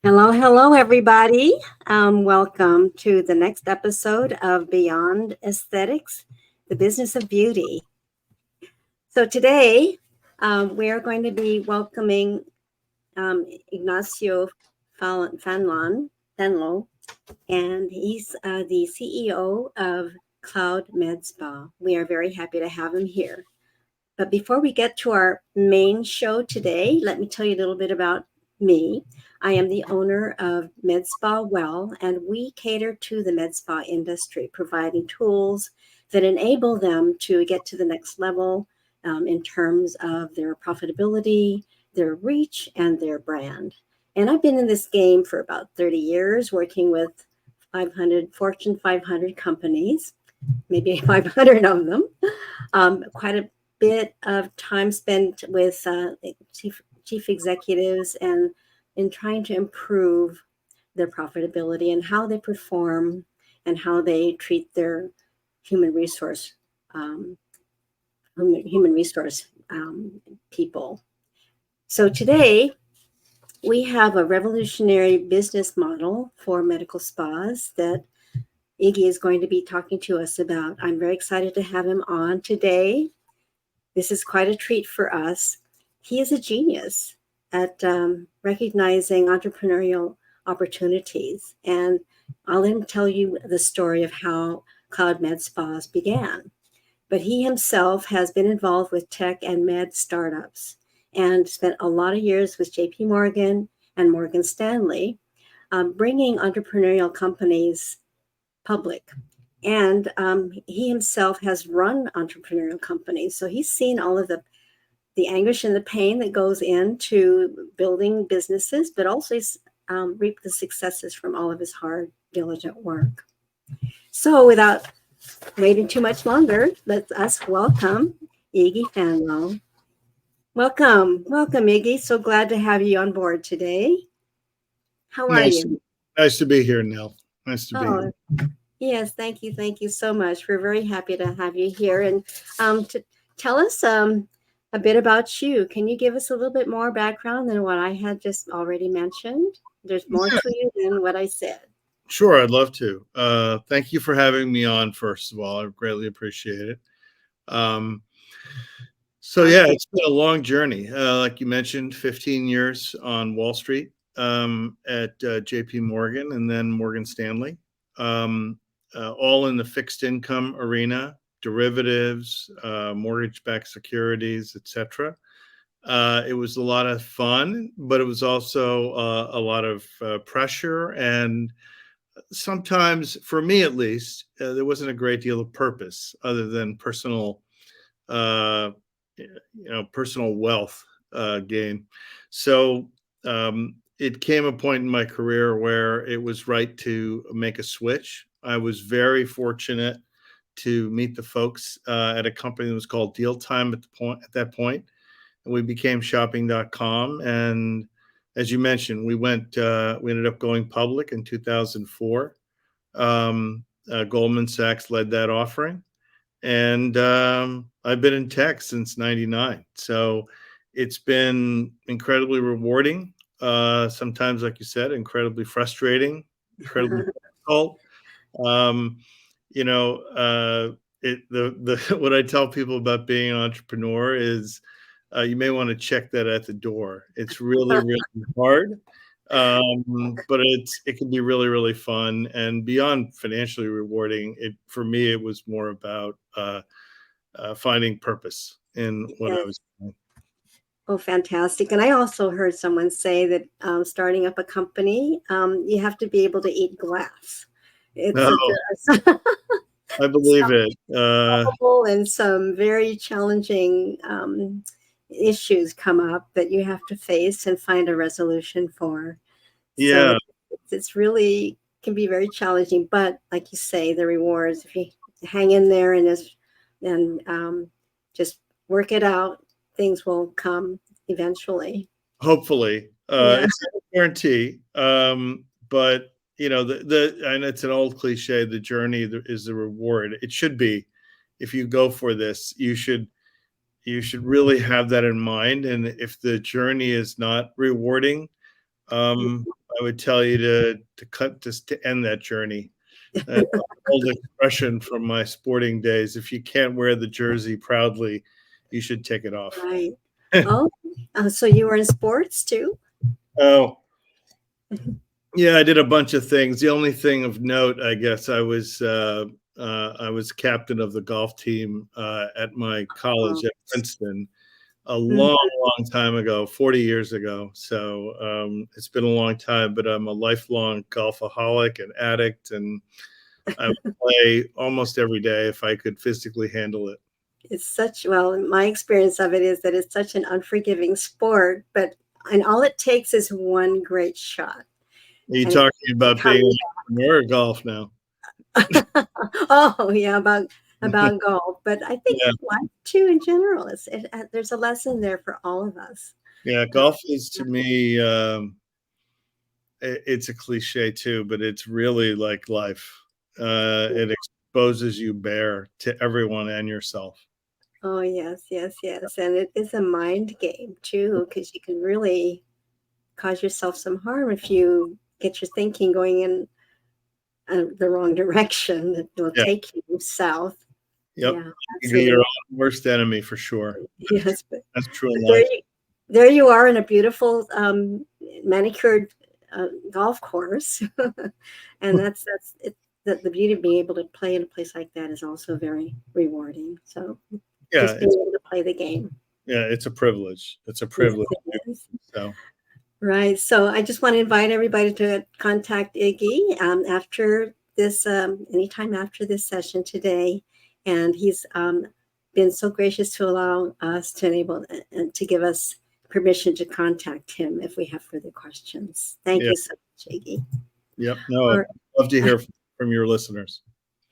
Hello, hello, everybody. Welcome to the next episode of Beyond Aesthetics, the Business of Beauty. So today we are going to be welcoming Ignacio Fanlo, and he's the CEO of CloudMedSpas. We are very happy to have him here. But before we get to our main show today, let me tell you a little bit about me. I am the owner of MedSpa Well, and we cater to the med spa industry, providing tools that enable them to get to the next level in terms of their profitability, their reach, and their brand. And I've been in this game for about 30 years, working with Fortune 500 companies, maybe 500 of them. Quite a bit of time spent with chief executives and in trying to improve their profitability and how they perform and how they treat their human resource people. So today we have a revolutionary business model for medical spas that Iggy is going to be talking to us about. I'm very excited to have him on today. This is quite a treat for us. He is a genius at recognizing entrepreneurial opportunities. And I'll let him tell you the story of how CloudMedSpas began. But he himself has been involved with tech and med startups and spent a lot of years with JP Morgan and Morgan Stanley, bringing entrepreneurial companies public. And he himself has run entrepreneurial companies. So he's seen all of the anguish and the pain that goes into building businesses, but also he's reaped the successes from all of his hard, diligent work. So without waiting too much longer, let us welcome Iggy Fanlo. Welcome, Iggy. So glad to have you on board today. How are you? Nice to be here, Nell. Nice to be here. Yes, thank you so much. We're very happy to have you here. And to tell us a bit about you. Can you give us a little bit more background than what I had just already mentioned? There's more to you than what I said. Sure, I'd love to. Thank you for having me on, first of all. I greatly appreciate it. It's been a long journey. Like you mentioned, 15 years on Wall Street at JP Morgan and then Morgan Stanley, all in the fixed income arena, derivatives, mortgage-backed securities, etc. It was a lot of fun, but it was also a lot of pressure, and sometimes, for me at least, there wasn't a great deal of purpose other than personal wealth gain. So it came a point in my career where it was right to make a switch. I was very fortunate to meet the folks at a company that was called Deal Time at that point, and we became shopping.com. And as you mentioned, we ended up going public in 2004. Goldman Sachs led that offering. And I've been in tech since 99. So it's been incredibly rewarding. Sometimes, like you said, incredibly frustrating, incredibly difficult. What I tell people about being an entrepreneur is you may want to check that at the door. It's really, really hard. But it can be really, really fun, and beyond financially rewarding. For me, it was more about finding purpose in what I was doing. Oh, fantastic. And I also heard someone say that starting up a company, you have to be able to eat glass. I believe it. And some very challenging issues come up that you have to face and find a resolution for. Yeah. So it's really can be very challenging, but like you say, the rewards, if you hang in there and just work it out, things will come eventually. Hopefully. It's not a guarantee. But and it's an old cliche, the journey is the reward. It should be. If you go for this, you should really have that in mind. And if the journey is not rewarding, I would tell you to end that journey. An old expression from my sporting days: if you can't wear the jersey proudly, you should take it off. Right. So you were in sports too? Oh, yeah, I did a bunch of things. The only thing of note, I guess, I was captain of the golf team at my college at Princeton a long time ago, 40 years ago. So it's been a long time, but I'm a lifelong golfaholic and addict, and I would play almost every day if I could physically handle it. It's such, well, my experience of it is that it's such an unforgiving sport, and all it takes is one great shot. Are you And it's talking about being an entrepreneur or golf now? oh yeah, about golf, but I think Yeah, life too in general there's a lesson there for all of us. yeah. Uh, Golf is to me, it's a cliche too, but it's really like life. It exposes you bare to everyone and yourself. oh yes, yes, yes, and it is a mind game too, because you can really cause yourself some harm if you get your thinking going in the wrong direction. It will Yeah. take you south. Yep. Yeah, You can be your absolutely. own worst enemy for sure. Yes, That's true in but life. there you are in a beautiful manicured golf course, and that's it. The beauty of being able to play in a place like that is also very rewarding. So Yeah, just being able to play the game. it's a privilege. It's a Yes, privilege. it is. So Right. So I just want to invite everybody to contact Iggy after this, anytime after this session today. And he's been so gracious to allow us to enable to give us permission to contact him if we have further questions. Thank yeah, you so much, Iggy. yep. No, All I'd love to hear from your listeners.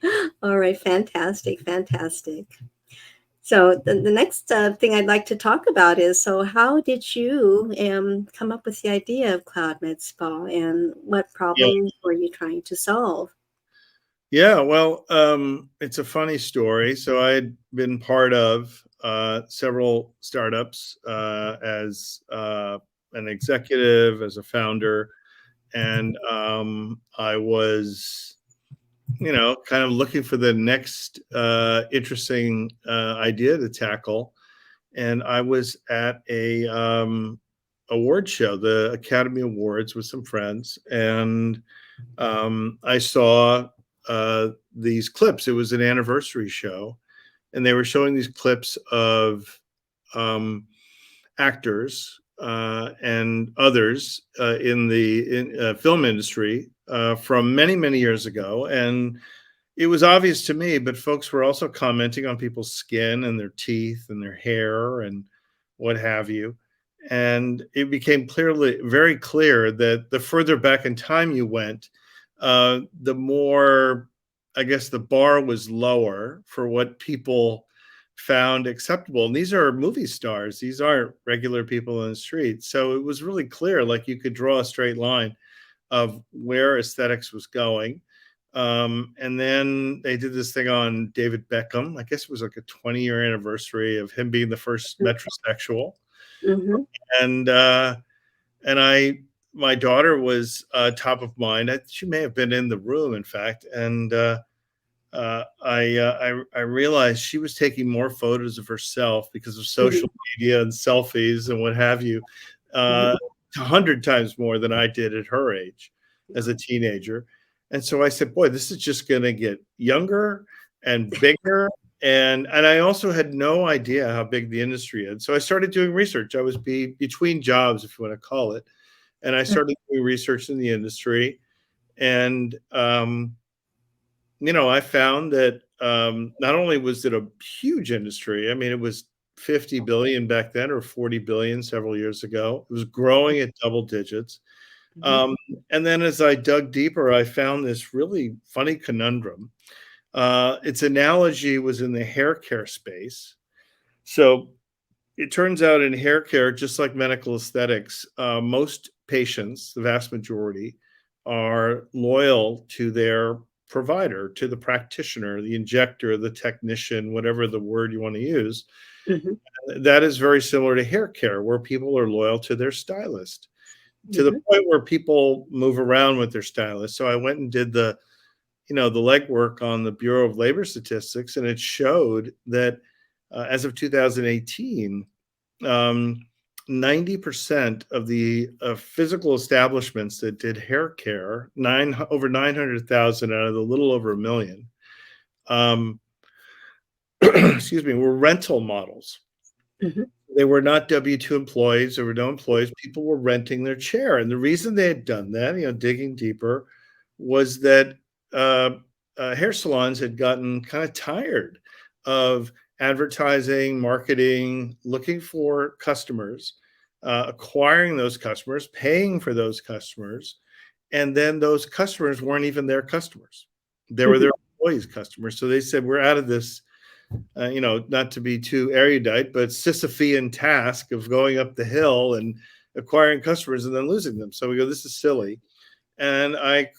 right. All right. Fantastic. Fantastic. So the next thing I'd like to talk about is, so how did you come up with the idea of CloudMedSpa and what Yeah. problems were you trying to solve? Yeah, well, it's a funny story. So I had been part of several startups as an executive, as a founder, and I was, kind of looking for the next interesting idea to tackle. And I was at a award show, the Academy Awards, with some friends, and I saw these clips. It was an anniversary show, and they were showing these clips of um, actors and others in the film industry from many, many years ago. And it was obvious to me, but folks were also commenting on people's skin and their teeth and their hair and what have you. And it became very clear that the further back in time you went, the more, I guess, the bar was lower for what people found acceptable. And these are movie stars, these aren't regular people in the street. So it was really clear, like you could draw a straight line of where aesthetics was going. And then they did this thing on David Beckham. I guess it was like a 20-year anniversary of him being the first metrosexual. Mm-hmm. And my daughter was top of mind. She may have been in the room, in fact. And I realized she was taking more photos of herself because of social media and selfies and what have you, Mm-hmm. 100 times more than I did at her age as a teenager. And so I said, boy, this is just going to get younger and bigger. And I also had no idea how big the industry is. So I started doing research. I was between jobs, if you want to call it. And I started doing research in the industry. And I found that not only was it a huge industry, I mean, it was 50 billion back then or 40 billion several years ago. It was growing at double digits. Mm-hmm. Um, and then as I dug deeper, I found this really funny conundrum. Its analogy was in the hair care space. So it turns out in hair care, just like medical aesthetics, most patients, the vast majority, are loyal to their provider, to the practitioner, the injector, the technician, whatever the word you want to use. Mm-hmm. That is very similar to hair care, where people are loyal to their stylist to the Mm-hmm. point where people move around with their stylist. So I went and did the legwork on the Bureau of Labor Statistics, and it showed that as of 2018, 90% of the physical establishments that did hair care, over 900,000 out of the little over a million, um, excuse me, were rental models. Mm-hmm. They were not W-2 employees. There were no employees. People were renting their chair. And the reason they had done that, digging deeper, was that hair salons had gotten kind of tired of advertising, marketing, looking for customers, acquiring those customers, paying for those customers, and then those customers weren't even their customers. They were their employees' customers. So they said, we're out of this, not to be too erudite, but Sisyphean task of going up the hill and acquiring customers and then losing them. So we go, this is silly. And I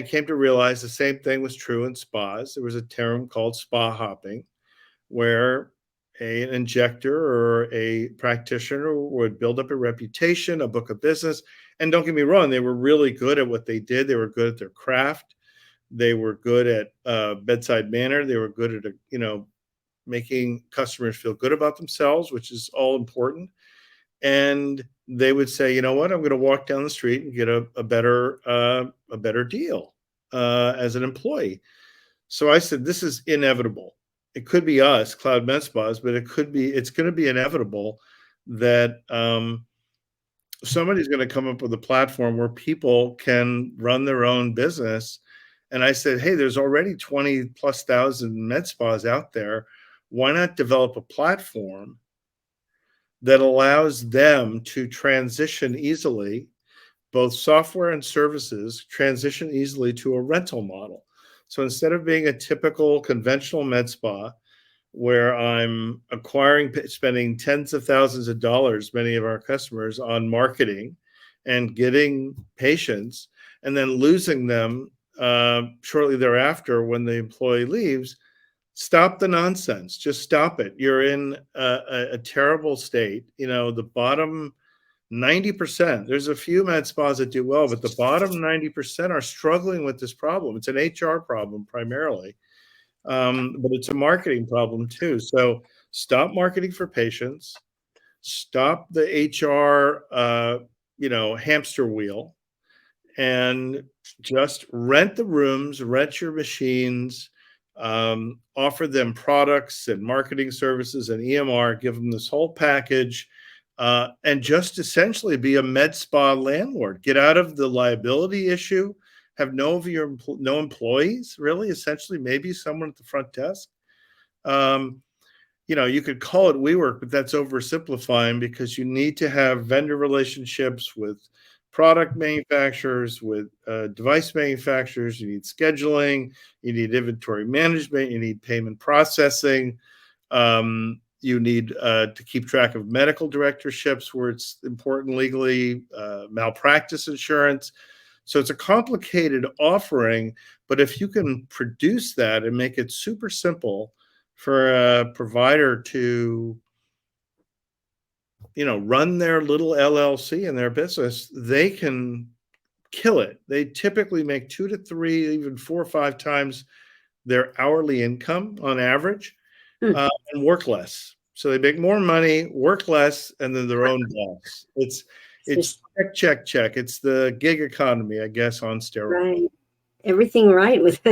came to realize the same thing was true in spas. There was a term called spa hopping, where an injector or a practitioner would build up a reputation, a book of business. And don't get me wrong, they were really good at what they did. They were good at their craft. They were good at bedside manner. They were good at, making customers feel good about themselves, which is all important. And they would say, you know what, I'm going to walk down the street and get a better deal as an employee. So I said, this is inevitable. It could be us, CloudMedSpas, but it's going to be inevitable that somebody's going to come up with a platform where people can run their own business. And I said, hey, there's already 20,000+ med spas out there. Why not develop a platform that allows them to transition easily, both software and services, transition easily to a rental model? So instead of being a typical conventional med spa, where I'm spending tens of thousands of dollars, many of our customers, on marketing and getting patients, and then losing them shortly thereafter when the employee leaves, stop the nonsense. Just stop it. You're in a terrible state. The bottom 90%, there's a few med spas that do well, but the bottom 90% are struggling with this problem. It's an HR problem primarily. But it's a marketing problem too. So stop marketing for patients, stop the HR, hamster wheel, and just rent the rooms, rent your machines, offer them products and marketing services and EMR, give them this whole package, and just essentially be a med spa landlord. Get out of the liability issue. Have no employees, really, essentially, maybe someone at the front desk. You could call it WeWork, but that's oversimplifying, because you need to have vendor relationships with product manufacturers, with device manufacturers. You need scheduling, you need inventory management, you need payment processing. You need to keep track of medical directorships where it's important legally, malpractice insurance. So it's a complicated offering, but if you can produce that and make it super simple for a provider to, run their little LLC in their business, they can kill it. They typically make 2 to 3, even 4 or 5 times their hourly income on average, and work less. So they make more money, work less, and then their own boss. It's check. It's the gig economy, I guess, on steroids. Right. Everything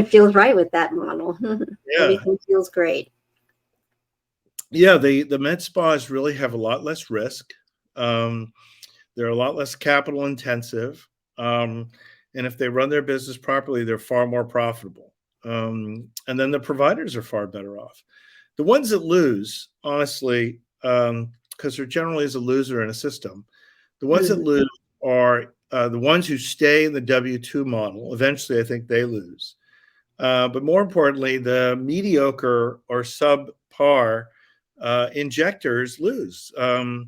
feels right with that model. Yeah. Everything feels great. Yeah, the med spas really have a lot less risk. They're a lot less capital intensive. And if they run their business properly, they're far more profitable. And then the providers are far better off. The ones that lose, honestly, because there generally is a loser in a system, the ones that lose are the ones who stay in the W-2 model. Eventually, I think they lose. But more importantly, the mediocre or subpar injectors lose. I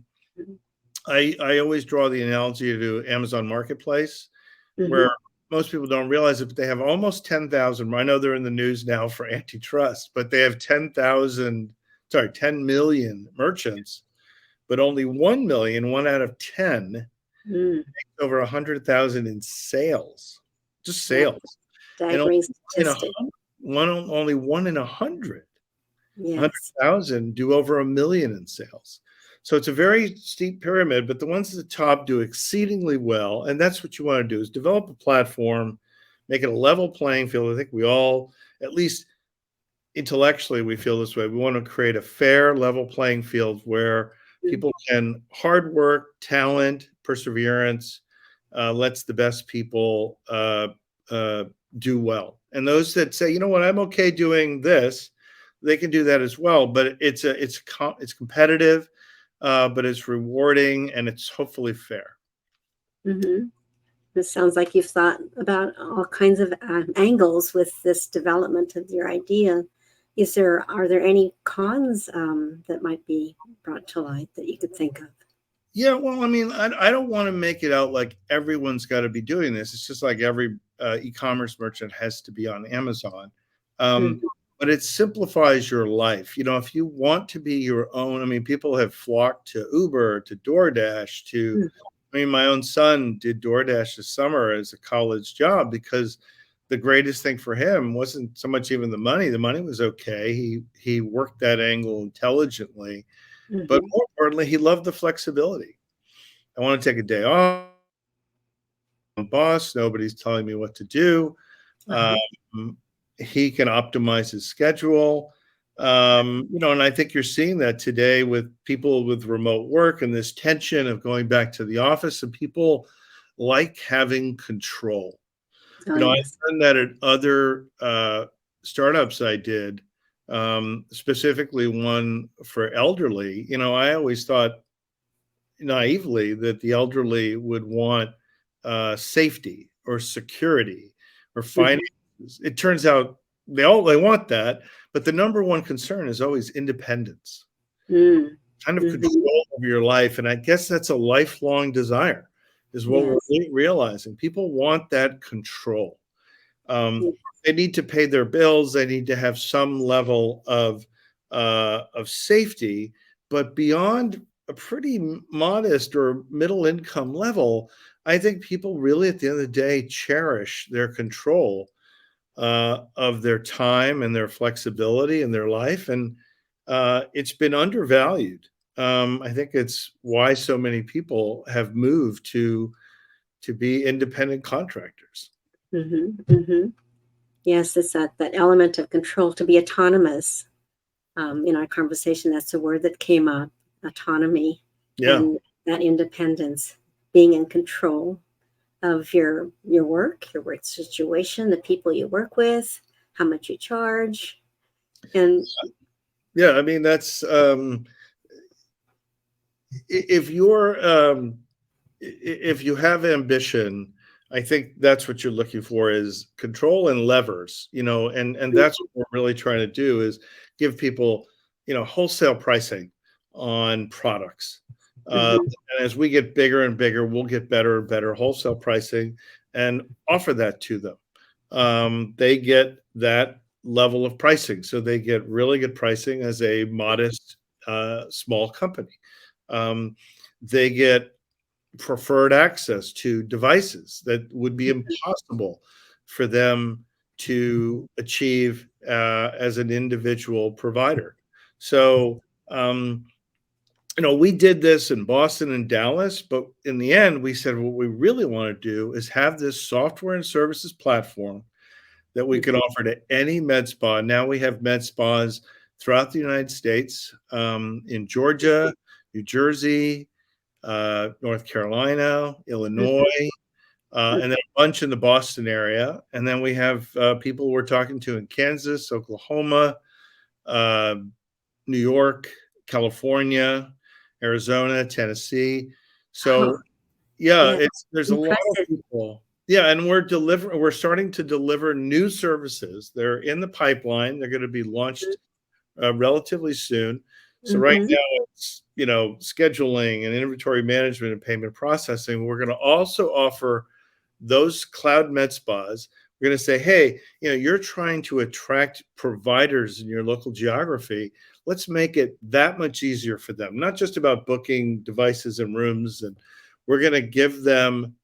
always draw the analogy to Amazon Marketplace, where most people don't realize it, but they have almost 10,000. I know they're in the news now for antitrust, but they have 10 million merchants, but only 1 million, 1 out of 10, over 100,000 in sales, just sales. And only 1 in 100. Yes. 100,000 do over 1 million in sales. So it's a very steep pyramid, but the ones at the top do exceedingly well. And that's what you want to do, is develop a platform, make it a level playing field. I think we all, at least intellectually, we feel this way. We want to create a fair, level playing field where people can hard work, talent, perseverance, lets the best people do well. And those that say, you know what, I'm okay doing this, they can do that as well. But it's competitive, but it's rewarding and it's hopefully fair. Mm-hmm. It sounds like you've thought about all kinds of angles with this development of your idea. Are there any cons that might be brought to light that you could think of? Yeah, well, I mean, I don't want to make it out like everyone's got to be doing this. It's just like every e-commerce merchant has to be on Amazon. Um, Mm-hmm. but it simplifies your life. If you want to be your own, I mean, people have flocked to Uber, to DoorDash, I mean, my own son did DoorDash this summer as a college job because the greatest thing for him wasn't so much even the money. The money was okay. He worked that angle intelligently, but Mm-hmm. more importantly, he loved the flexibility. I want to take a day off. Boss, nobody's telling me what to do. Uh-huh. Um, he can optimize his schedule. And I think you're seeing that today with people with remote work and this tension of going back to the office, and people like having control. Oh, I yes. learned that at other startups I did, specifically one for elderly. I always thought naively that the elderly would want safety or security or Mm-hmm. finances. It turns out they want that, but the number one concern is always independence, kind of Mm-hmm. control over your life. And I guess that's a lifelong desire, is what we're Yes. realizing. People want that control. Yeah. They need to pay their bills. They need to have some level of safety, but beyond a pretty modest or middle income level, I think people really, at the end of the day, cherish their control of their time and their flexibility in their life, and it's been undervalued. I think it's why so many people have moved to be independent contractors. Mm-hmm. Mm-hmm. Yes, it's that element of control, to be autonomous. In our conversation, that's a word that came up, autonomy, Yeah. and that independence, being in control of your work situation, the people you work with, how much you charge, and Yeah, I mean that's if you're if you have ambition, I think that's what you're looking for is control and levers, and that's what we're really trying to do is give people, wholesale pricing on products. Mhm, And as we get bigger and bigger, we'll get better and better wholesale pricing and offer that to them. They get that level of pricing, so they get really good pricing as a modest, small company. Um, they get preferred access to devices that would be impossible for them to achieve as an individual provider. So, we did this in Boston and Dallas, but in the end, we said what we really want to do is have this software and services platform that we can mhm. offer to any med spa. Now we have med spas throughout the United States, in Georgia, New Jersey, North Carolina, Mhm, Illinois, mhm. and then a bunch in the Boston area. And then we have people we're talking to in Kansas, Oklahoma, uh, New York, California, Arizona, Tennessee. Oh, So yeah, yeah, there's a lot of impressive. people. Yeah, and we're starting to deliver new services. They're in the pipeline. They're going to be launched relatively soon. So right Mhm, now it's scheduling and inventory management and payment processing. We're going to also offer those cloud med spas. We're going to say, hey, you're trying to attract providers in your local geography. Let's make it that much easier for them. Not just about booking devices and rooms, and we're going to give them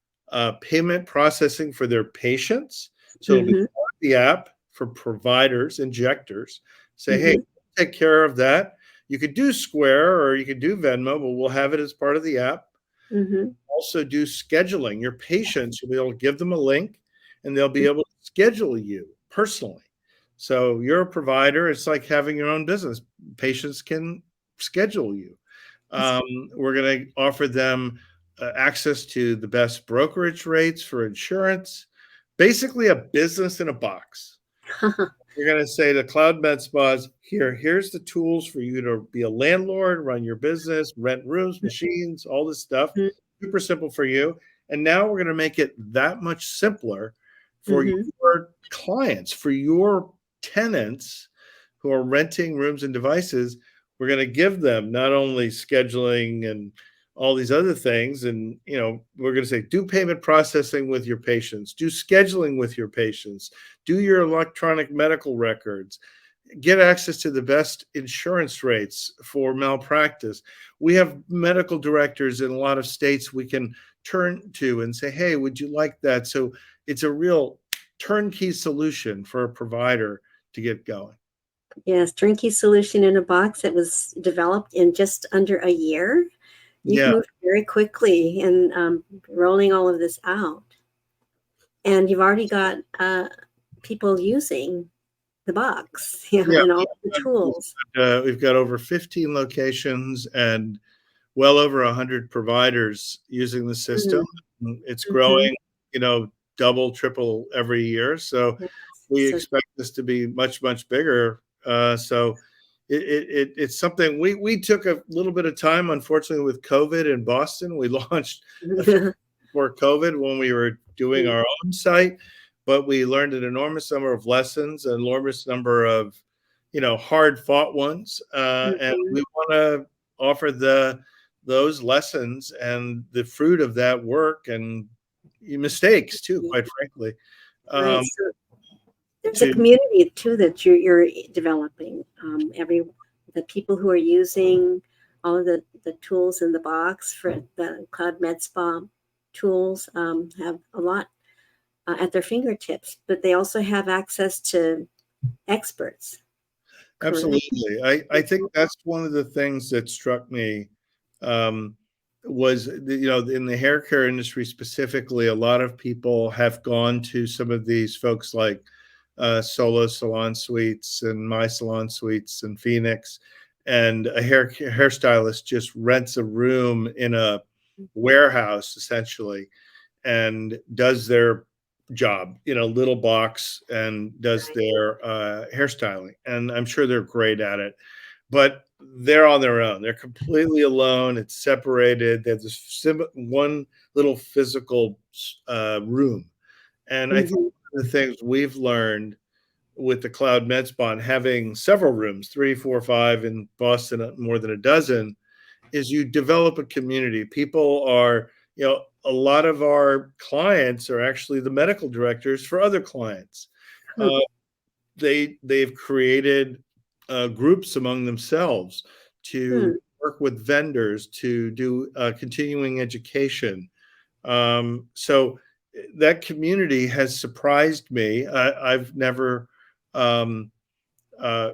payment processing for their patients. So it'll be mhm, part of the app for providers, injectors. Say, hey, mhm, take care of that. You could do Square or you could do Venmo, but we'll have it as part of the app. mhm. Also do scheduling. Your patients, you'll be able to give them a link and they'll be able to schedule you personally. So you're a provider. It's like having your own business. Patients can schedule you. That's We're going to offer them access to the best brokerage rates for insurance, basically a business in a box. You're going to say to CloudMedSpas, here's the tools for you to be a landlord, run your business, rent rooms, machines, all this stuff. Super simple for you. And now we're going to make it that much simpler for your clients, for your tenants who are renting rooms and devices. We're going to give them not only scheduling and all these other things, and we're going to say do payment processing with your patients, do scheduling with your patients, do your electronic medical records, get access to the best insurance rates for malpractice. We have medical directors in a lot of states we can turn to and say, hey, would you like that? So it's a real turnkey solution for a provider to get going. Yes, turnkey solution in a box that was developed in just under a year. You've moved very quickly in rolling all of this out. And you've already got people using the box, and all the tools. We've got over 15 locations and well over 100 providers using the system. It's growing, double, triple every year. So we expect this to be much, much bigger. So it's something we took a little bit of time, unfortunately, with COVID in Boston. We launched before COVID when we were doing our own site, but we learned an enormous number of lessons, an enormous number of, hard fought ones. And we want to offer those lessons and the fruit of that work and mistakes too, quite frankly. Right. So there's a community too that you're developing. The people who are using all of the tools in the box for the CloudMedSpa tools have a lot at their fingertips, but they also have access to experts. Absolutely. I think that's one of the things that struck me was, in the hair care industry specifically, a lot of people have gone to some of these folks like Solo Salon Suites and My Salon Suites and Phoenix, and a hairstylist just rents a room in a warehouse essentially and does their job, little box, and does their hairstyling. And I'm sure they're great at it, but they're on their own. They're completely alone. It's separated. They have this one little physical room. And I think one of the things we've learned with the CloudMedSpa, having several rooms, 3, 4, 5 in Boston, more than a dozen, is you develop a community. People are, a lot of our clients are actually the medical directors for other clients. They've created groups among themselves to work with vendors, to do continuing education. So that community has surprised me. I've never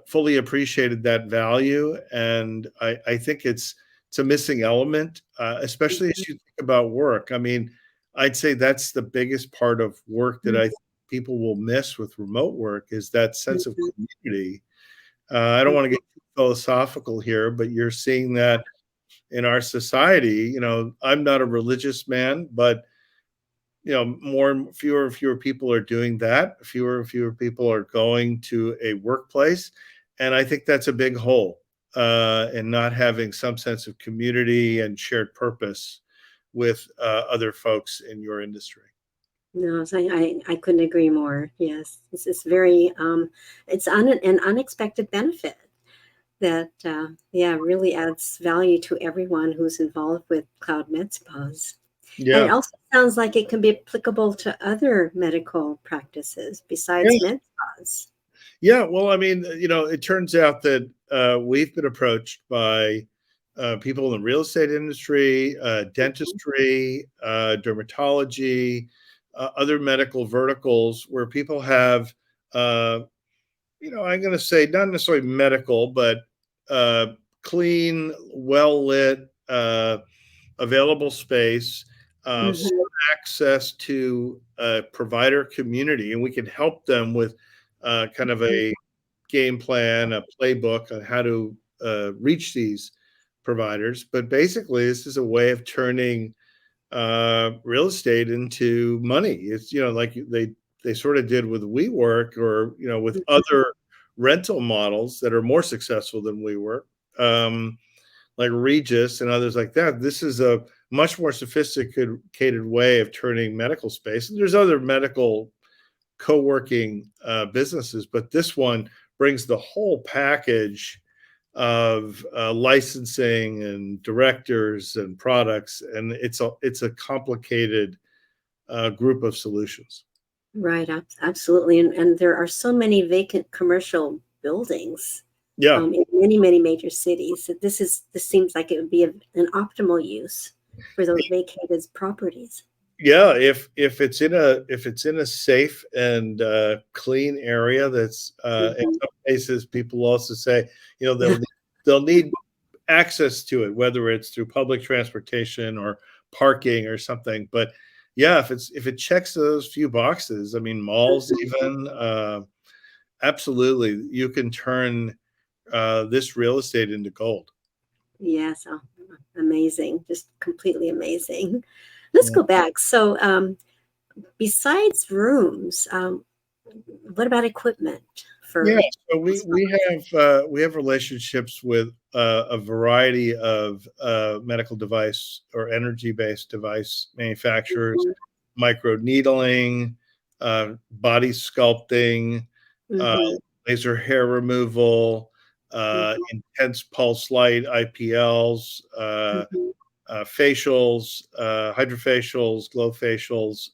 fully appreciated that value, and I think it's a missing element, especially as you think about work. I mean, I'd say that's the biggest part of work that I think people will miss with remote work, is that sense of community. I don't want to get too philosophical here, but you're seeing that in our society. I'm not a religious man, but fewer and fewer people are doing that. Fewer and fewer people are going to a workplace. And I think that's a big hole in not having some sense of community and shared purpose with other folks in your industry. No, I couldn't agree more. Yes, this is very, it's an unexpected benefit that, really adds value to everyone who's involved with CloudMedSpas. Yeah. And it also sounds like it can be applicable to other medical practices besides med spas. Yeah, well, I mean, it turns out that we've been approached by people in the real estate industry, dentistry, dermatology, other medical verticals where people have, I'm going to say not necessarily medical, but clean, well lit, available space, access to a provider community, and we can help them with kind of a game plan, a playbook on how to reach these providers. But basically, this is a way of turning real estate into money. It's like they they sort of did with WeWork, or with other rental models that are more successful than WeWork, like Regis and others like that. This is a much more sophisticated way of turning medical space. And there's other medical co-working businesses, but this one brings the whole package of licensing and directors and products, and it's a complicated group of solutions. Right, absolutely. And there are so many vacant commercial buildings in many major cities. So this seems like it would be an optimal use for those vacated properties. Yeah, if it's in a safe and clean area, that's in some cases people also say, they'll need access to it, whether it's through public transportation or parking or something. But yeah, if it checks those few boxes, I mean, malls even, absolutely, you can turn this real estate into gold. Yes, amazing, just completely amazing. Let's go back. So besides rooms, what about equipment? So we have relationships with a variety of medical device or energy-based device manufacturers, micro needling, body sculpting, laser hair removal, intense pulse light IPLs, facials, hydrofacials, glow facials.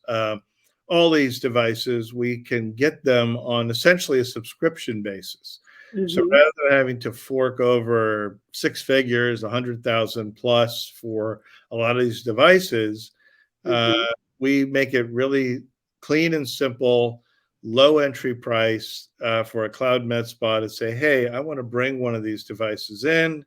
All these devices, we can get them on essentially a subscription basis. So rather than having to fork over six figures, 100,000 plus for a lot of these devices, we make it really clean and simple, low entry price for a CloudMedSpa to say, hey, I want to bring one of these devices in.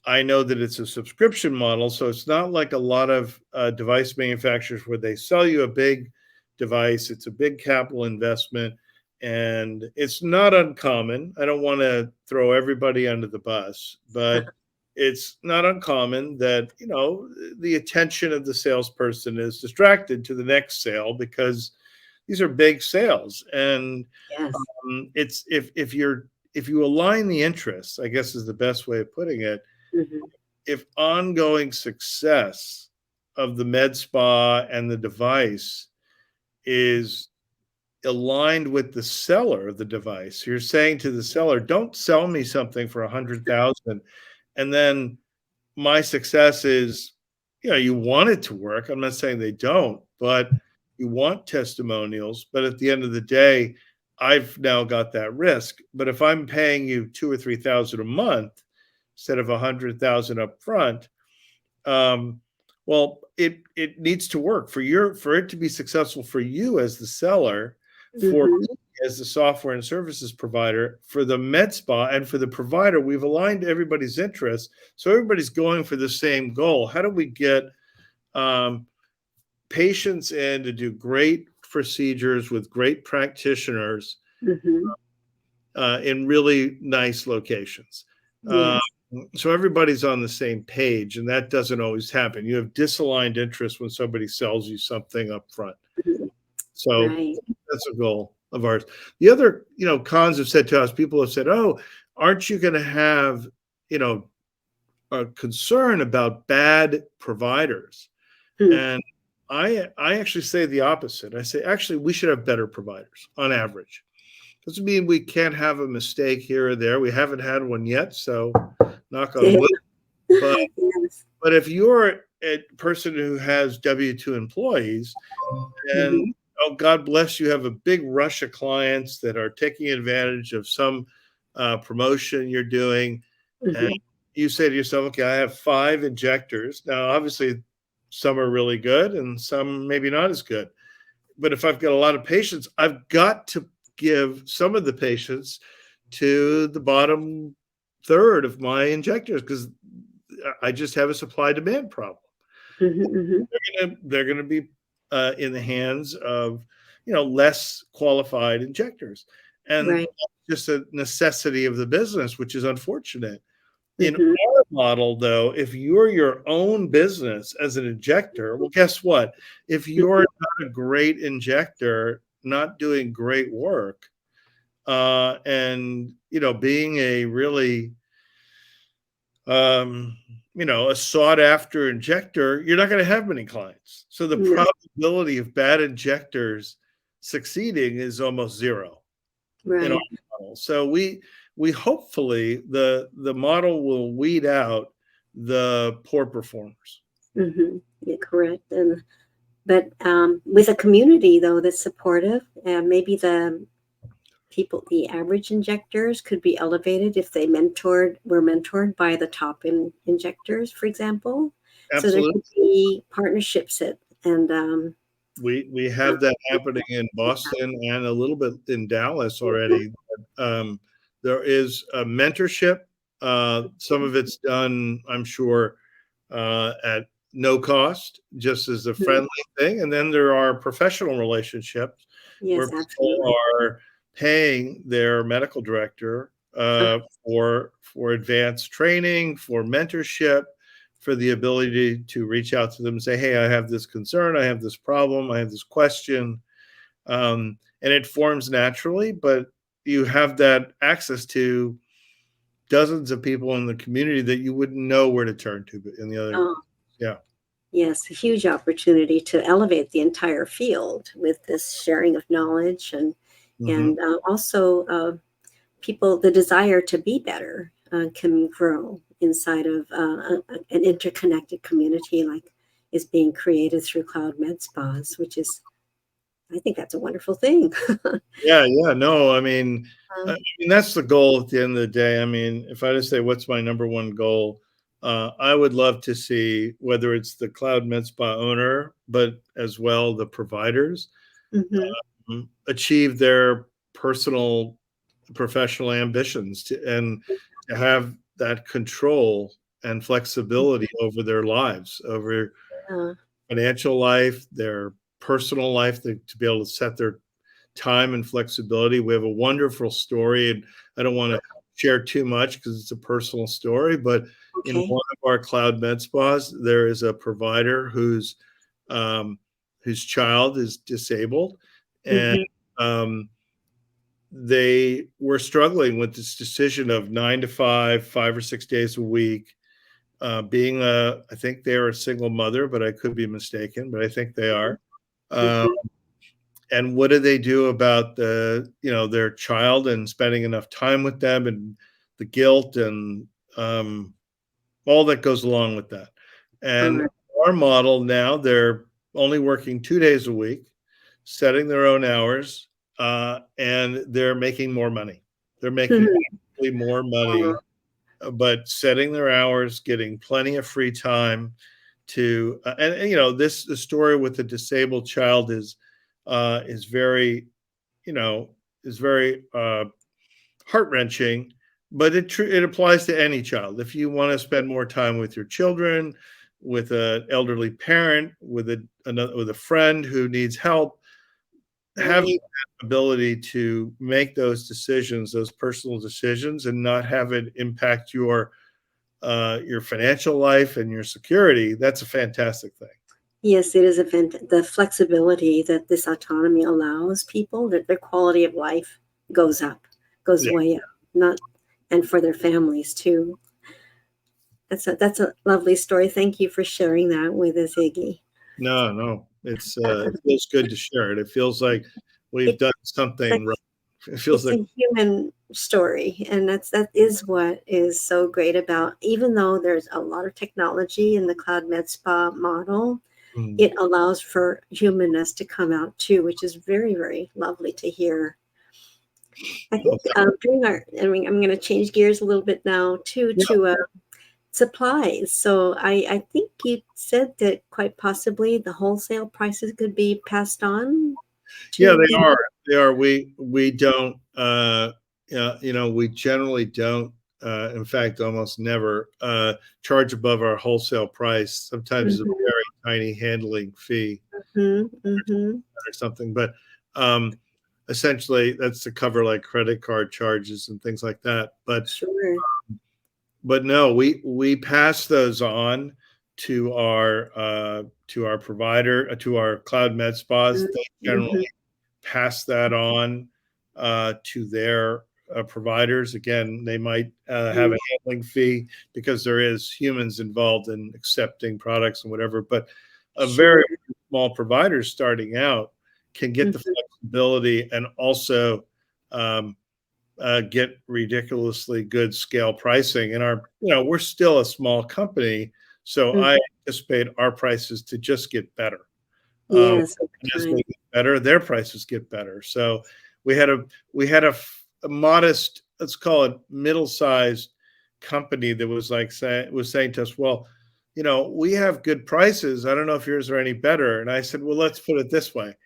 I know that it's a subscription model, so it's not like a lot of device manufacturers where they sell you a big device. It's a big capital investment, and it's not uncommon. I don't want to throw everybody under the bus, but it's not uncommon that, the attention of the salesperson is distracted to the next sale because these are big sales. And it's if you align the interests, I guess is the best way of putting it. If ongoing success of the med spa and the device is aligned with the seller of the device, you're saying to the seller, don't sell me something for 100,000 and then my success is, you want it to work. I'm not saying they don't, but you want testimonials. But at the end of the day, I've now got that risk. But if I'm paying you 2,000 or 3,000 a month instead of 100,000 up front, well, it needs to work for it to be successful for you as the seller, for me as the software and services provider, for the med spa, and for the provider. We've aligned everybody's interests, so everybody's going for the same goal. How do we get patients in to do great procedures with great practitioners in really nice locations? So everybody's on the same page, and that doesn't always happen. You have disaligned interests when somebody sells you something up front. So that's a goal of ours. The other, cons have said to us, people have said, oh, aren't you going to have, a concern about bad providers? And I actually say the opposite. I say, actually, we should have better providers on average. Doesn't mean we can't have a mistake here or there. We haven't had one yet, so knock on wood. But if you're a person who has W-2 employees, and God bless you, have a big rush of clients that are taking advantage of some promotion you're doing, and you say to yourself, okay, I have 5 injectors. Now, obviously, some are really good and some maybe not as good. But if I've got a lot of patients, I've got to give some of the patients to the bottom third of my injectors because I just have a supply demand problem. They're going to be in the hands of less qualified injectors, and just a necessity of the business, which is unfortunate. In our model, though, if you're your own business as an injector, well, guess what? If you're not a great injector, not doing great work, and being a really a sought after injector, you're not going to have many clients. So the probability of bad injectors succeeding is almost zero in our model. So we hopefully the model will weed out the poor performers. Yeah, correct. But with a community though that's supportive, maybe the average injectors could be elevated if they were mentored by the top injectors, for example. Absolutely. So there could be partnerships and we have that happening in Boston and a little bit in Dallas already. There is a mentorship. Some of it's done, I'm sure, at no cost, just as a friendly thing. And then there are professional relationships where people are paying their medical director for advanced training, for mentorship, for the ability to reach out to them and say, hey, I have this concern, I have this problem, I have this question. And it forms naturally, but you have that access to dozens of people in the community that you wouldn't know where to turn to in the other. Yes, a huge opportunity to elevate the entire field with this sharing of knowledge and also people, the desire to be better can grow inside of an interconnected community like is being created through CloudMedSpas, which is, I think that's a wonderful thing. No, I mean, that's the goal at the end of the day. I mean, if I just say what's my number one goal, I would love to see whether it's the CloudMedSpa owner, but as well the providers achieve their personal professional ambitions and to have that control and flexibility over their lives, over financial life, their personal life, to be able to set their time and flexibility. We have a wonderful story, and I don't want to share too much because it's a personal story, but in one of our CloudMedSpas, there is a provider whose child is disabled, and they were struggling with this decision of 9 to 5, 5 or 6 days a week. I think they're a single mother, but I could be mistaken, but I think they are. And what do they do about their child and spending enough time with them and the guilt and all that goes along with that? And our model now, they're only working 2 days a week, setting their own hours, and they're making more money. They're making more money, but setting their hours, getting plenty of free time to, the story with the disabled child is very, heart-wrenching, but it applies to any child. If you want to spend more time with your children, with an elderly parent, with a friend who needs help, having that ability to make those decisions, those personal decisions, and not have it impact your financial life and your security, that's a fantastic thing. Yes, it is the flexibility that this autonomy allows people, that their quality of life goes way up, and for their families too. That's a lovely story. Thank you for sharing that with us, Iggy. No, it feels good to share it. It feels like we've done something right. It feels like a human story, and that is what is so great about, even though there's a lot of technology in the CloudMedSpa model, it allows for humanness to come out too, which is very, very lovely to hear. I think I'm going to change gears a little bit now to supplies. So I think you said that quite possibly the wholesale prices could be passed on. Yeah, they are. They are. We don't. We generally don't. In fact, almost never charge above our wholesale price. Sometimes a very tiny handling fee or something, but essentially that's to cover like credit card charges and things like that. But but no, we pass those on to our provider, to our CloudMedSpas. They generally Mm-hmm. pass that on to their providers. Again, they might have a handling fee because there is humans involved in accepting products and whatever. But a Sure. very small provider starting out can get the Mm-hmm. flexibility and also um, get ridiculously good scale pricing. And we're still a small company, so Mm-hmm. I anticipate our prices to just get better. Um, Yes, over and as they time. get better, their prices get better. So we had a modest, let's call it middle-sized company that was saying to us, well, we have good prices. I don't know if yours are any better. And I said, well, let's put it this way.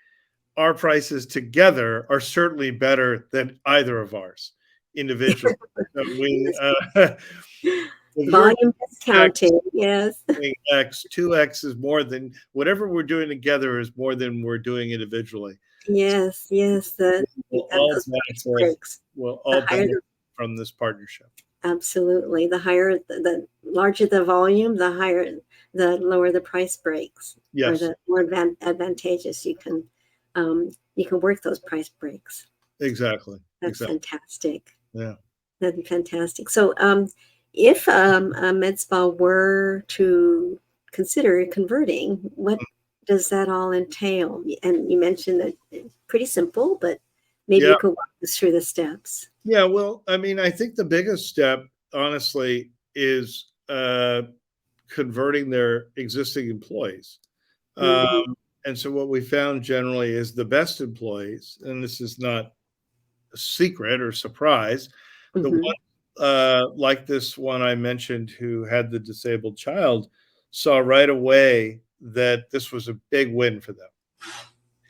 Our prices together are certainly better than either of ours individually. So Yes. if you're Volume discounting. Yes. doing X, 2X is more than whatever we're doing together is more than we're doing individually. Yes. Yes. You We'll got all those price benefit. breaks. We'll The all higher benefit from this partnership. Absolutely. The higher, the larger the volume, the higher, the lower the price breaks, or Yes, the more advantageous you can work those price breaks. exactly, That's exactly. fantastic. Yeah. That'd be fantastic. So, if a med spa were to consider converting, what does that all entail? And you mentioned that it's pretty simple, but maybe Yeah. you could walk us through the steps. Yeah. Well, I mean, I think the biggest step, honestly, is converting their existing employees. Mm-hmm. And so what we found generally is the best employees, and this is not a secret or surprise, the Mm-hmm. one like this one I mentioned who had the disabled child saw right away that this was a big win for them.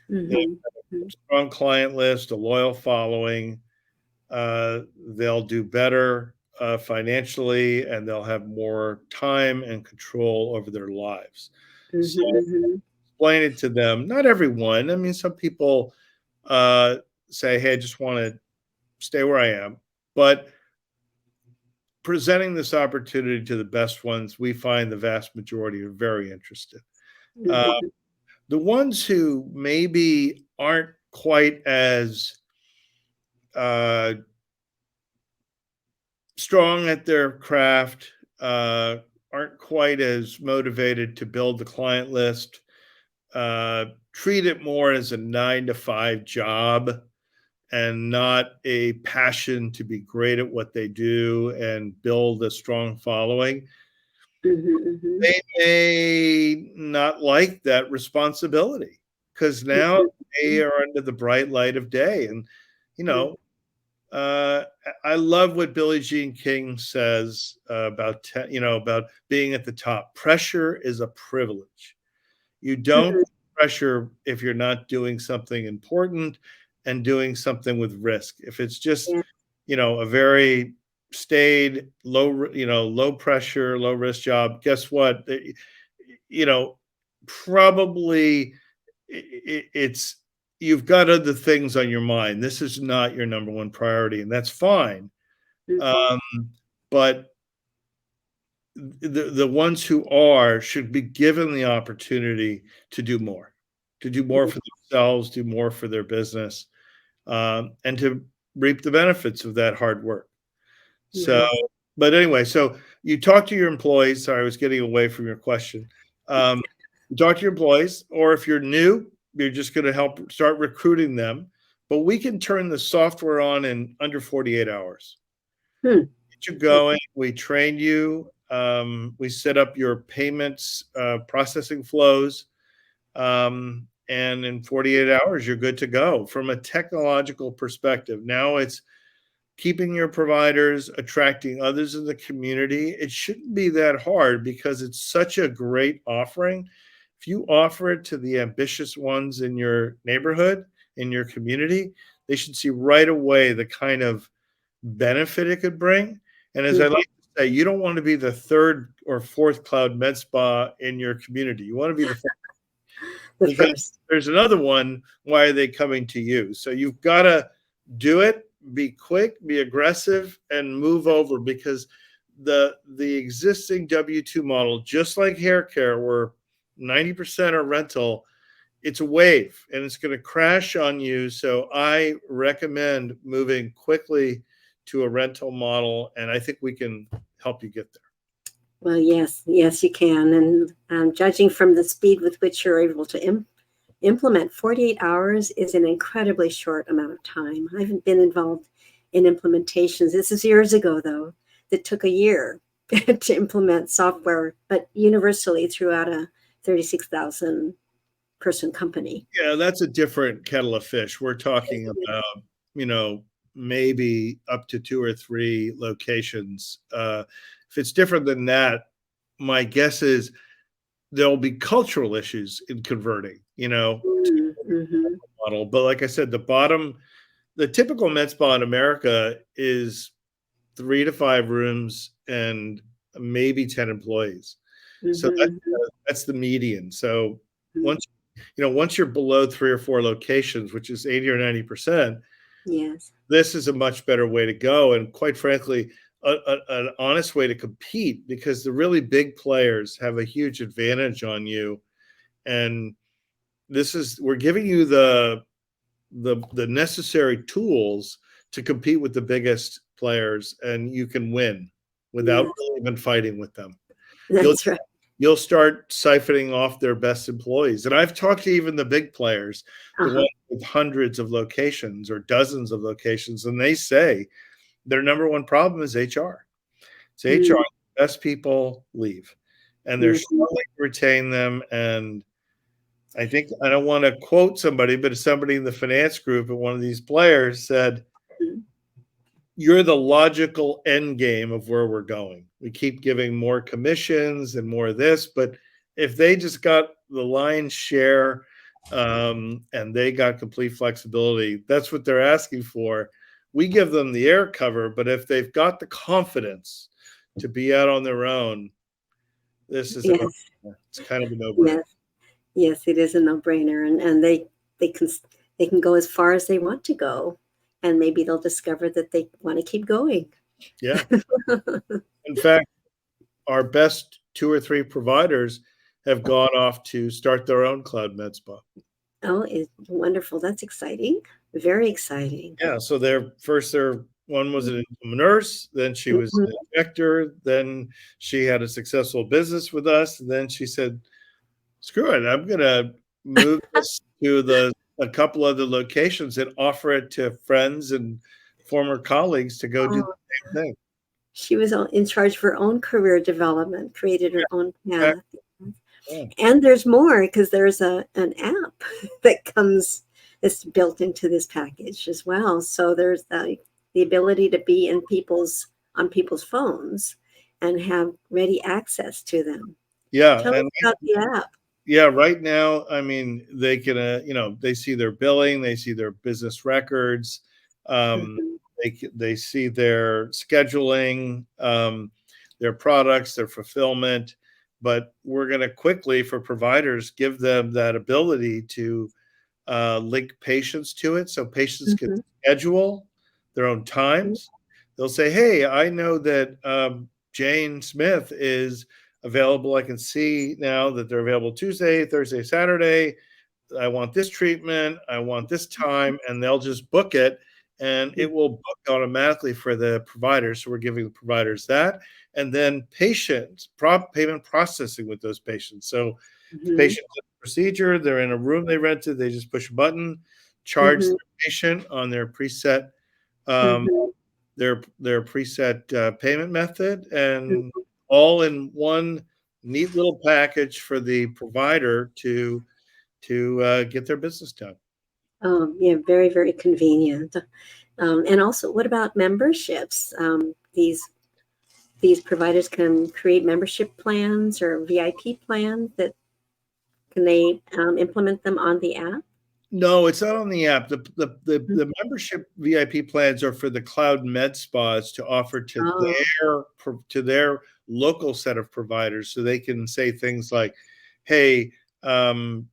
They Mm-hmm. have a strong client list, a loyal following. They'll do better financially, and they'll have more time and control over their lives. So Mm-hmm. explain it to them. Not everyone. I mean, some people uh, say, "Hey, I just want to stay where I am," but presenting this opportunity to the best ones, we find the vast majority are very interested. Uh, Mm-hmm. the ones who maybe aren't quite as uh, strong at their craft, aren't quite as motivated to build the client list, treat it more as a 9 to 5 job and not a passion to be great at what they do and build a strong following. Mm-hmm. They may not like that responsibility because now they Mm-hmm. are under the bright light of day. And, you Mm-hmm. know, uh, I love what Billie Jean King says about, about being at the top. Pressure is a privilege. You don't pressure if you're not doing something important and doing something with risk. If it's just, Yeah. a very staid, low pressure, low risk job, guess what? You know, probably it's you've got other things on your mind. This is not your number one priority, and that's fine. Mm-hmm. Um, but the ones who are should be given the opportunity to do more for themselves, do more for their business, and to reap the benefits of that hard work. So, Yes. but anyway, so you talk to your employees. Sorry, I was getting away from your question. You talk to your employees, or if you're new, you're just going to help start recruiting them. But we can turn the software on in under 48 hours. Hmm. Get you Okay. going. We train you. We set up your payments processing flows. And in 48 hours, you're good to go from a technological perspective. Now it's keeping your providers, attracting others in the community. It shouldn't be that hard because it's such a great offering. If you offer it to the ambitious ones in your neighborhood, in your community, they should see right away the kind of benefit it could bring. And as I Mhm. like to say, you don't want to be the third or fourth Cloud Med Spa in your community. You want to be the first, The because first. there's another one. Why are they coming to you? So you've got to do it, be quick, be aggressive, and move over because the existing W-2 model, just like hair care, where 90% are rental, it's a wave and it's going to crash on you. So I recommend moving quickly to a rental model, and I think we can help you get there. Well, yes, you can. And judging from the speed with which you're able to implement, 48 hours is an incredibly short amount of time. I haven't been involved in implementations. This is years ago, though, that took a year to implement software, but universally throughout a 36,000 person company. Yeah, that's a different kettle of fish. We're talking about, maybe up to 2 or 3 locations. If it's different than that, my guess is there'll be cultural issues in converting, Mm-hmm. model. But like I said, the typical med spa in America is 3 to 5 rooms and maybe 10 employees. So that's the median. So once you're below 3 or 4 locations, which is 80 or 90%, yes, this is a much better way to go. And quite frankly, an honest way to compete, because the really big players have a huge advantage on you. And we're giving you the necessary tools to compete with the biggest players, and you can win without really even fighting with them. That's right. You'll start siphoning off their best employees. And I've talked to even the big players, the ones with hundreds of locations or dozens of locations, and they say their number one problem is HR. It's HR. The best people leave, and they're struggling to retain them. And I think, I don't want to quote somebody, but somebody in the finance group at one of these players said, you're the logical end game of where we're going. We keep giving more commissions and more of this, but if they just got the lion's share and they got complete flexibility, that's what they're asking for. We give them the air cover, but if they've got the confidence to be out on their own, this is it's kind of a no-brainer. Yes, it is a no-brainer, and they can go as far as they want to go. And maybe they'll discover that they want to keep going. Yeah. In fact, our best 2 or 3 providers have gone off to start their own CloudMedSpas. Oh, it's wonderful. That's exciting. Very exciting. Yeah. So one was a nurse, then she was an injector, then she had a successful business with us, and then she said, screw it, I'm going to move this to a couple other locations and offer it to friends and former colleagues to go do the same thing. She was in charge of her own career development, created her own path. And there's more, because there's an app that's built into this package as well. So there's the ability to be on people's phones and have ready access to them. Yeah. Tell us about the app. Yeah, right now, I mean, they can, they see their billing, they see their business records, they see their scheduling, their products, their fulfillment. But we're going to quickly, for providers, give them that ability to link patients to it, so patients can schedule their own times. They'll say, hey, I know that Jane Smith is available. I can see now that they're available Tuesday, Thursday, Saturday. I want this treatment. I want this time. And they'll just book it, and it will book automatically for the providers. So we're giving the providers that. And then payment processing with those patients. So the patient does a procedure, they're in a room they rented, they just push a button, charge the patient on their preset their preset payment method, and all in one neat little package for the provider to get their business done. Yeah, very, very convenient. And also, what about memberships? These providers can create membership plans or VIP plans. Can they implement them on the app? No, it's not on the app. The membership VIP plans are for the CloudMedSpas to offer to their local set of providers, so they can say things like, hey,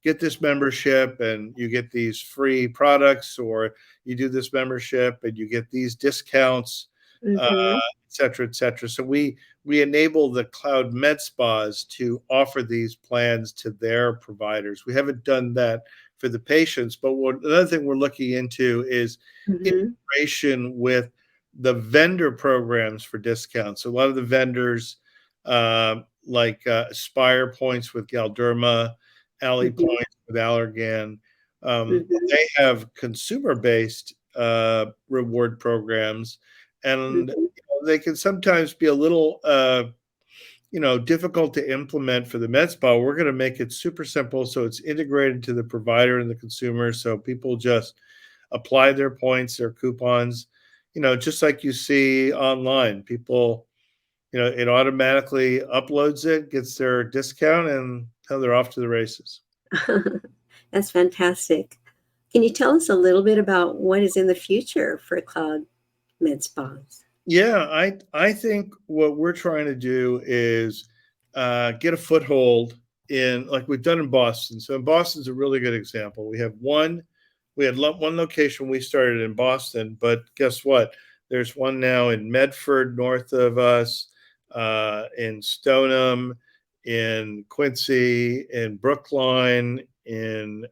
get this membership and you get these free products, or you do this membership and you get these discounts. Mm-hmm. et cetera, et cetera. So we enable the CloudMedSpas to offer these plans to their providers. We haven't done that for the patients, but another thing we're looking into is Mm-hmm. integration with the vendor programs for discounts. So a lot of the vendors, like Aspire Points with Galderma, Alley Mm-hmm. Points with Allergan, Mm-hmm. they have consumer-based reward programs, and Mm-hmm. they can sometimes be a little difficult to implement for the med spa. We're going to make it super simple so it's integrated to the provider and the consumer, so people just apply their points, their coupons, just like you see online. People, it automatically uploads it, gets their discount, and they're off to the races. That's fantastic. Can you tell us a little bit about what is in the future for Cloud Med Spas? Yeah, I think what we're trying to do is get a foothold in, like we've done in Boston. So in Boston's a really good example. We had one location we started in Boston, but guess what? There's one now in Medford, north of us, in Stoneham, in Quincy, in Brookline, in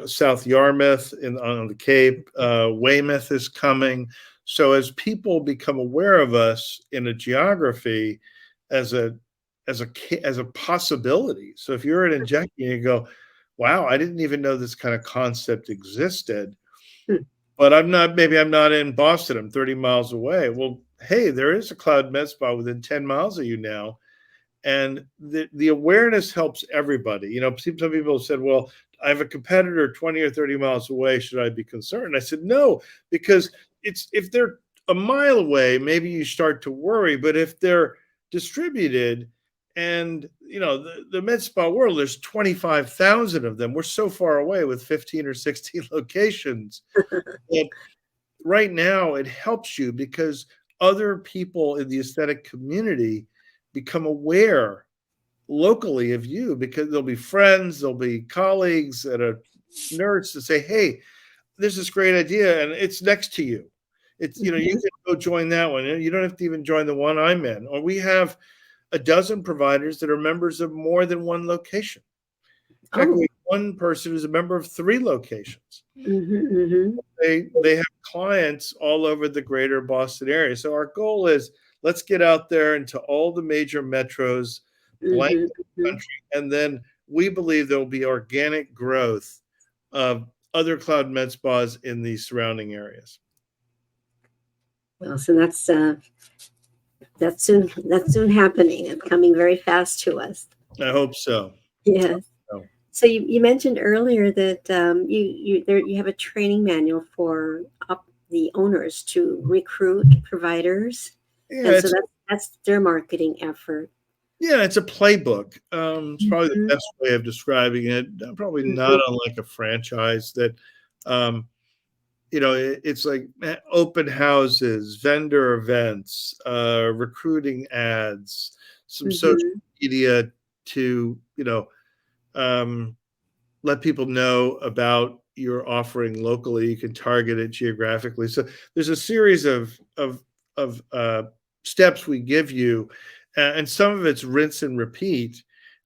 South Yarmouth, on the Cape. Weymouth is coming. So as people become aware of us in a geography as a as a possibility. So if you're an injecting, you go, wow, I didn't even know this kind of concept existed. Hmm. But maybe I'm not in Boston. I'm 30 miles away. Well, hey, there is a Cloud Med Spa within 10 miles of you now. And the awareness helps everybody. Some people have said, well, I have a competitor 20 or 30 miles away. Should I be concerned? I said, no, because if they're a mile away, maybe you start to worry. But if they're distributed, and the med spa world, there's 25,000 of them. We're so far away with 15 or 16 locations. And right now it helps you because other people in the aesthetic community become aware locally of you, because there'll be friends, there'll be colleagues at a nurse to say, hey, there's this great idea and it's next to you. You Mhm. can go join that one. You don't have to even join the one I'm in. Or we have a dozen providers that are members of more than one location. In fact, we Oh. have one person who's a member of 3 locations. Mhm, mhm, They have clients all over the greater Boston area. So our goal is, let's get out there into all the major metros, blanket mhm, the mhm. country, and then we believe there will be organic growth of other Cloud Med Spas in the surrounding areas. Well, so that's soon happening and coming very fast to us. I hope so. Yes. So, So you mentioned earlier that you have a training manual for the owners to recruit providers, yeah, and so that's their marketing effort. it's a playbook. It's probably the Mhm, best way of describing it. Probably mhm, not unlike a franchise that um, it's like open houses, vendor events, recruiting ads, some social mhm, media to, um, let people know about your offering locally. You can target it geographically. So there's a series of steps we give you, and some of it's rinse and repeat.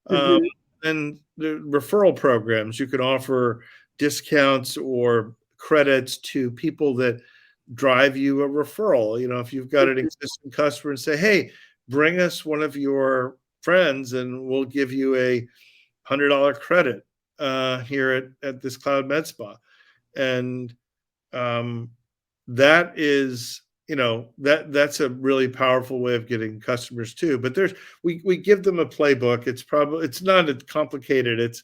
Um, mhm, and the referral programs, you can offer discounts or credits to people that drive you a referral. If you've got an mhm. existing customer, and say, hey, bring us one of your friends and we'll give you a $100 credit here at this Cloud Med Spa. And um, that is, that's a really powerful way of getting customers too. But we give them a playbook. It's not complicated. It's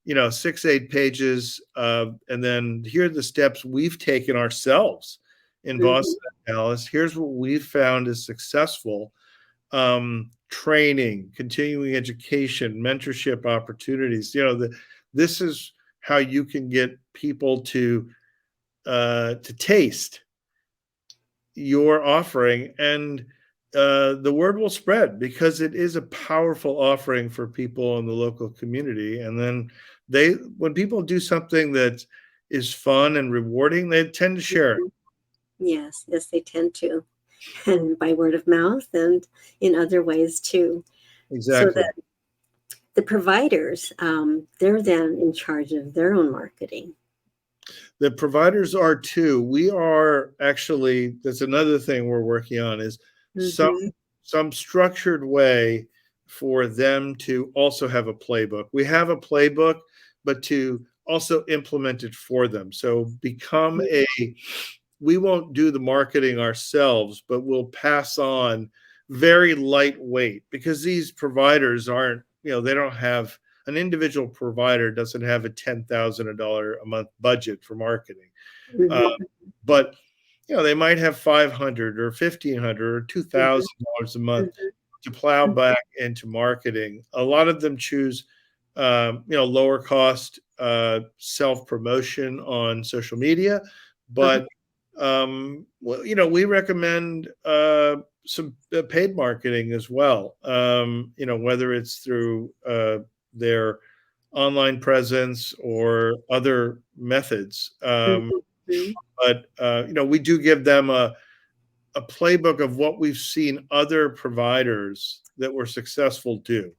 6, 8 pages, and then here are the steps we've taken ourselves in Mhm. Boston and Dallas. Here's what we've found is successful: training, continuing education, mentorship opportunities. This is how you can get people to taste your offering, and the word will spread because it is a powerful offering for people in the local community. And then when people do something that is fun and rewarding, they tend to share it. Yes, yes, they tend to, and by word of mouth and in other ways too. So Exactly. that the providers, they're then in charge of their own marketing. The providers are too. We are actually, that's another thing we're working on, is some Mm-hmm. some structured way for them to also have a playbook. We have a playbook, but to also implement it for them. So become a, we won't do the marketing ourselves, but we'll pass on very lightweight, because these providers aren't, they don't have, an individual provider doesn't have a $10,000 a month budget for marketing. Uh, Mm-hmm. but they might have 500 or 1,500 or $2,000 a month to plow Mm-hmm. back into marketing. A lot of them choose, lower cost self promotion on social media, Uh-huh. but we recommend some paid marketing as well. Whether it's through their online presence or other methods. Mm-hmm. But we do give them a playbook of what we've seen other providers that were successful do.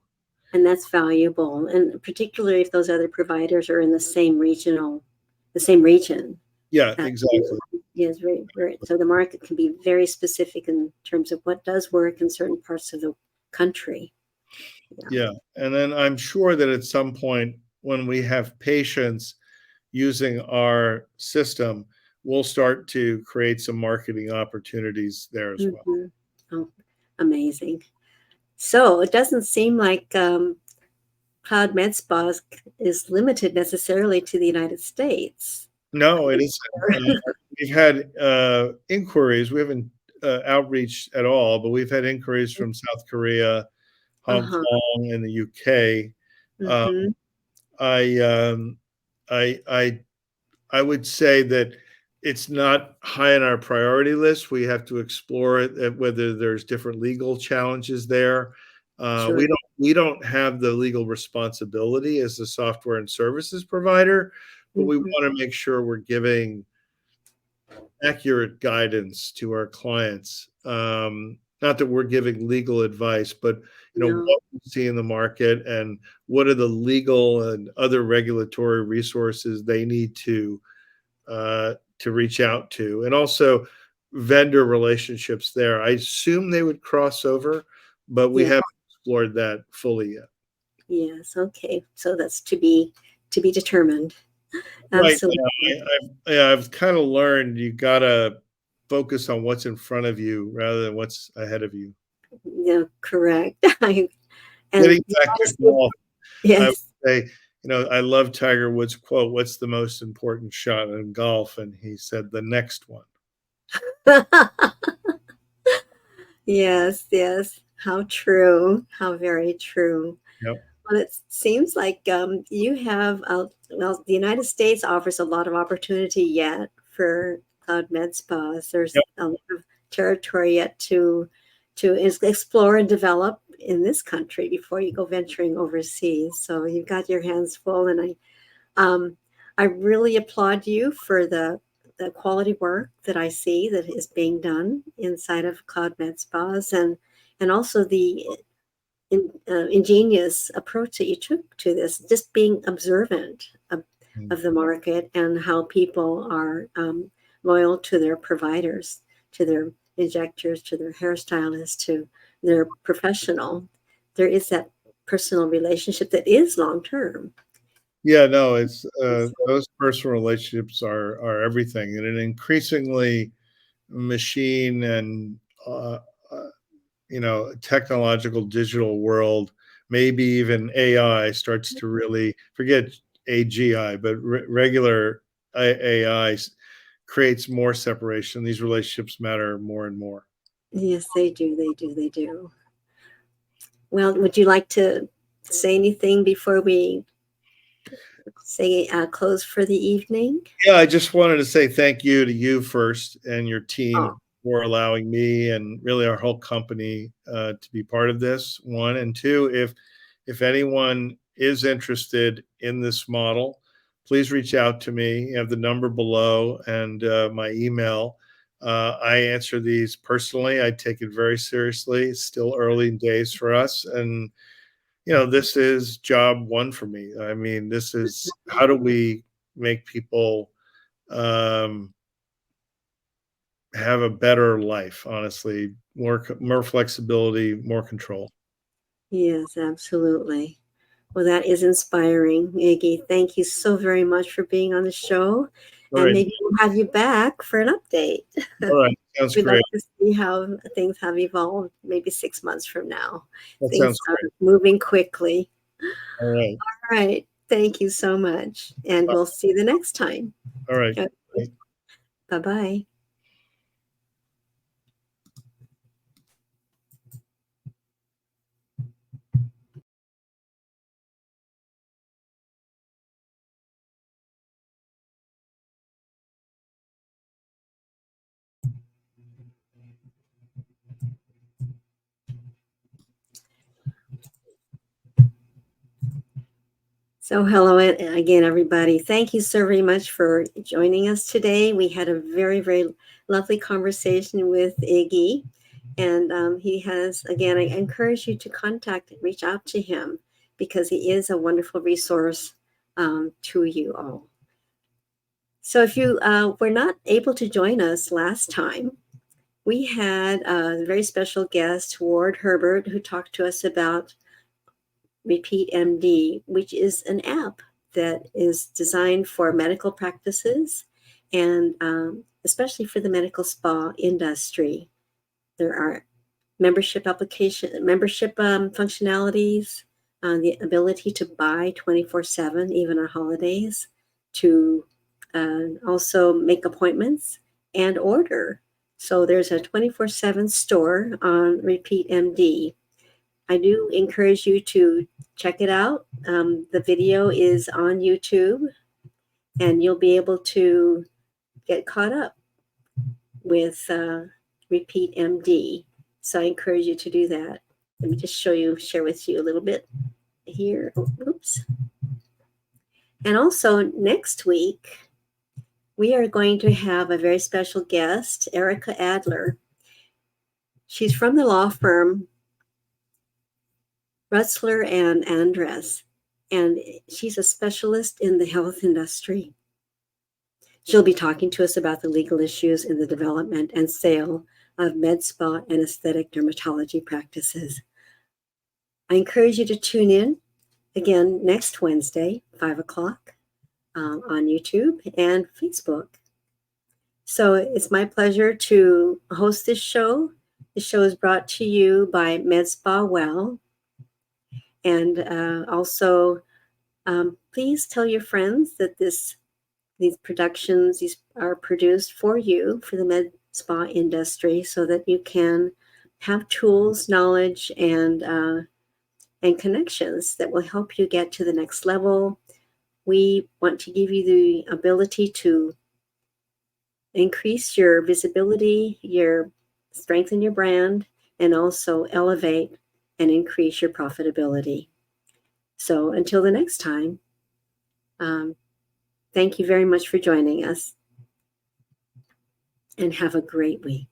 And that's valuable, and particularly if those other providers are in the same region. Yeah, That exactly. is very, so the market can be very specific in terms of what does work in certain parts of the country. Yeah. Yeah. And then I'm sure that at some point when we have patients using our system, we'll start to create some marketing opportunities there as well. Mm-hmm. Oh, amazing. So it doesn't seem like CloudMedSpas is limited necessarily to the United States. No, it isn't. We've had inquiries. We haven't outreach at all, but we've had inquiries from South Korea, Hong Uh-huh. Kong, and the UK. Um, Mm-hmm. I, I, I I would say that it's not high on our priority list. We have to explore it, whether there's different legal challenges there. Sure. We don't have the legal responsibility as a software and services provider, but we Mm-hmm. want to make sure we're giving accurate guidance to our clients. Not that we're giving legal advice, but No. what we see in the market and what are the legal and other regulatory resources they need to reach out to, and also vendor relationships there. I assume they would cross over, but we Yeah. haven't explored that fully yet. Yes. Okay. So that's to be determined. Right. Absolutely. I've kind of learned you gotta focus on what's in front of you rather than what's ahead of you. Yeah. Correct. And Getting back to honestly, golf, I would yes. say, I love Tiger Woods' quote, "What's the most important shot in golf?" And he said, "The next one." Yes. Yes. How true. How very true. Yep. Well, it seems like you have, well, the United States offers a lot of opportunity yet for Cloud Med Spas. There's Yep. a lot of territory yet to explore and develop in this country before you go venturing overseas. So you've got your hands full, and I really applaud you for the quality work that I see that is being done inside of Cloud Med Spas, and also the ingenious approach that you took to this, just being observant of the market and how people are loyal to their providers, to their injectors, to their hairstylists, to their professional. There is that personal relationship that is long term. Yeah, no, it's those personal relationships are everything in an increasingly machine and uh, uh, technological digital world. Maybe even AI starts to really forget AGI, but regular AI creates more separation. These relationships matter more and more. Yes, they do. They do. They do. Well, would you like to say anything before we say close for the evening? Yeah, I just wanted to say thank you to you first and your Oh, team for allowing me and really our whole company to be part of this. One and two, if anyone is interested in this model, please reach out to me. You have the number below and my email. I answer these personally. I take it very seriously. It's still early days for us. And, this is job one for me. I mean, this is how do we make people have a better life, honestly, more flexibility, more control. Yes, absolutely. Well, that is inspiring, Iggy. Thank you so very much for being on the show. All And right. maybe we'll have you back for an update. All right. Sounds We'd like great. to see how things have evolved maybe 6 months from now. That Things sounds are great. moving quickly. All right. All right. Thank you so much. And we'll see you the next time. All right. Okay. Bye-bye. So hello again, everybody. Thank you so very much for joining us today. We had a very, very lovely conversation with Iggy. And he has, again, I encourage you to reach out to him because he is a wonderful resource to you all. So if you were not able to join us last time, we had a very special guest, Ward Herbert, who talked to us about Repeat MD, which is an app that is designed for medical practices and especially for the medical spa industry. There are membership functionalities, the ability to buy 24/7, even on holidays, to also make appointments and order. So there's a 24/7 store on Repeat MD. I do encourage you to check it out. The video is on YouTube, and you'll be able to get caught up with Repeat MD. So I encourage you to do that. Let me just share with you a little bit here. Oops. And also next week, we are going to have a very special guest, Erica Adler. She's from the law firm Rutzler and Andres, and she's a specialist in the health industry. She'll be talking to us about the legal issues in the development and sale of med spa and aesthetic dermatology practices. I encourage you to tune in again next Wednesday, 5 o'clock on YouTube and Facebook. So it's my pleasure to host this show. The show is brought to you by Med Spa Well. And also, please tell your friends that these productions are produced for you, for the med spa industry, so that you can have tools, knowledge, and connections that will help you get to the next level. We want to give you the ability to increase your visibility, strengthen your brand, and also elevate and increase your profitability. So until the next time, thank you very much for joining us, and have a great week.